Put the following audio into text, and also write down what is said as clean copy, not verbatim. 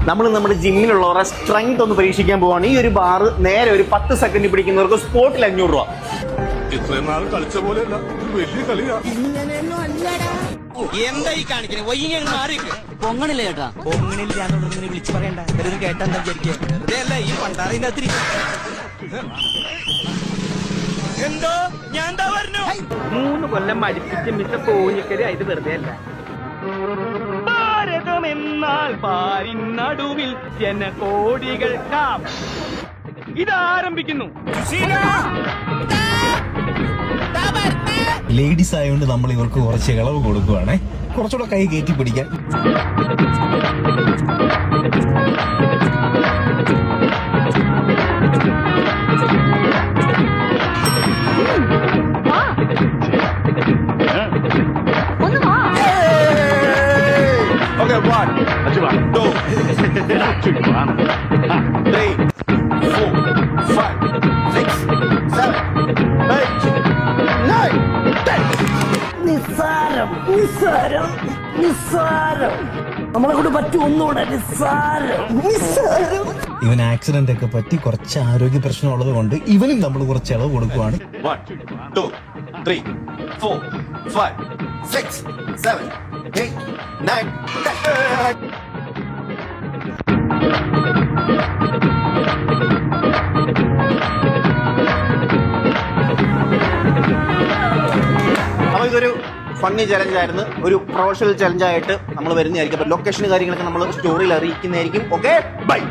നമ്മൾ നമ്മുടെ ജിമ്മിലുള്ളവരുടെ സ്ട്രെങ്ത് ഒന്ന് പരീക്ഷിക്കാൻ പോവാണ്. ഈ ഒരു ബാർ നേരെ ഒരു 10 സെക്കൻഡ് പിടിക്കുന്നവർക്ക് സ്പോട്ടിൽ 500 രൂപ. ഇത്രയും നാൾ കളിച്ച പോലെയല്ല, വലിയ കളിയാ. എന്തായി കാണിക്കണേ? പൊങ്ങണില്ല ചേട്ടാ, പൊങ്ങണില്ലാന്നുള്ളതിനെ വിളിച്ചു പറയണ്ട. ഇവരൊന്നും കേട്ടെന്താ വിചാരിക്കുക? ഈ പണ്ടാറിന്റെ അത്തിരി എന്തോ ഞാൻ എന്താ പറഞ്ഞു. 3 കൊല്ലം മടിപ്പിച്ച് മിച്ച പോഞ്ഞിക്കര് ഇത് വെറുതെ അല്ല. ഭാരതമെന്നാൽ പാരിനടുവിൽ ജനകോടികൾ ഇതാരംഭിക്കുന്നു. ലേഡീസ് ആയതുകൊണ്ട് നമ്മൾ ഇവർക്ക് കുറച്ച് ഇളവ് കൊടുക്കുവാണേ, കുറച്ചുകൂടെ കൈ കയറ്റി പിടിക്കാൻ. Okay, 1, 2, 3, 4, 5, 6, 7, 8, 9, 10. നിസ്സാരം നിസ്സാരം നിസ്സാരം, നമ്മളെ കൊണ്ട് പറ്റുമൊന്നുകൂടെ. നിസ്സാരം നിസ്സാരം. ഇവൻ ആക്സിഡന്റ് ഒക്കെ പറ്റി കുറച്ച് ആരോഗ്യ പ്രശ്നം ഉള്ളത് കൊണ്ട് ഇവനും നമ്മൾ കുറച്ച് ഇളവ് കൊടുക്കുവാണ്. 1, 2, 3, 4, 5, 6, 7, 8, 9, 10. അപ്പോൾ ഇതൊരു ഫണ്ണി ചലഞ്ചായിരുന്നു, ഒരു പ്രൊഫഷണൽ ചലഞ്ചായിട്ട് നമ്മൾ വരുന്നതായിരിക്കും. അപ്പോൾ ലൊക്കേഷൻ കാര്യങ്ങളൊക്കെ നമ്മൾ സ്റ്റോറിയിൽ അറിയിക്കുന്നതായിരിക്കും. Okay, by.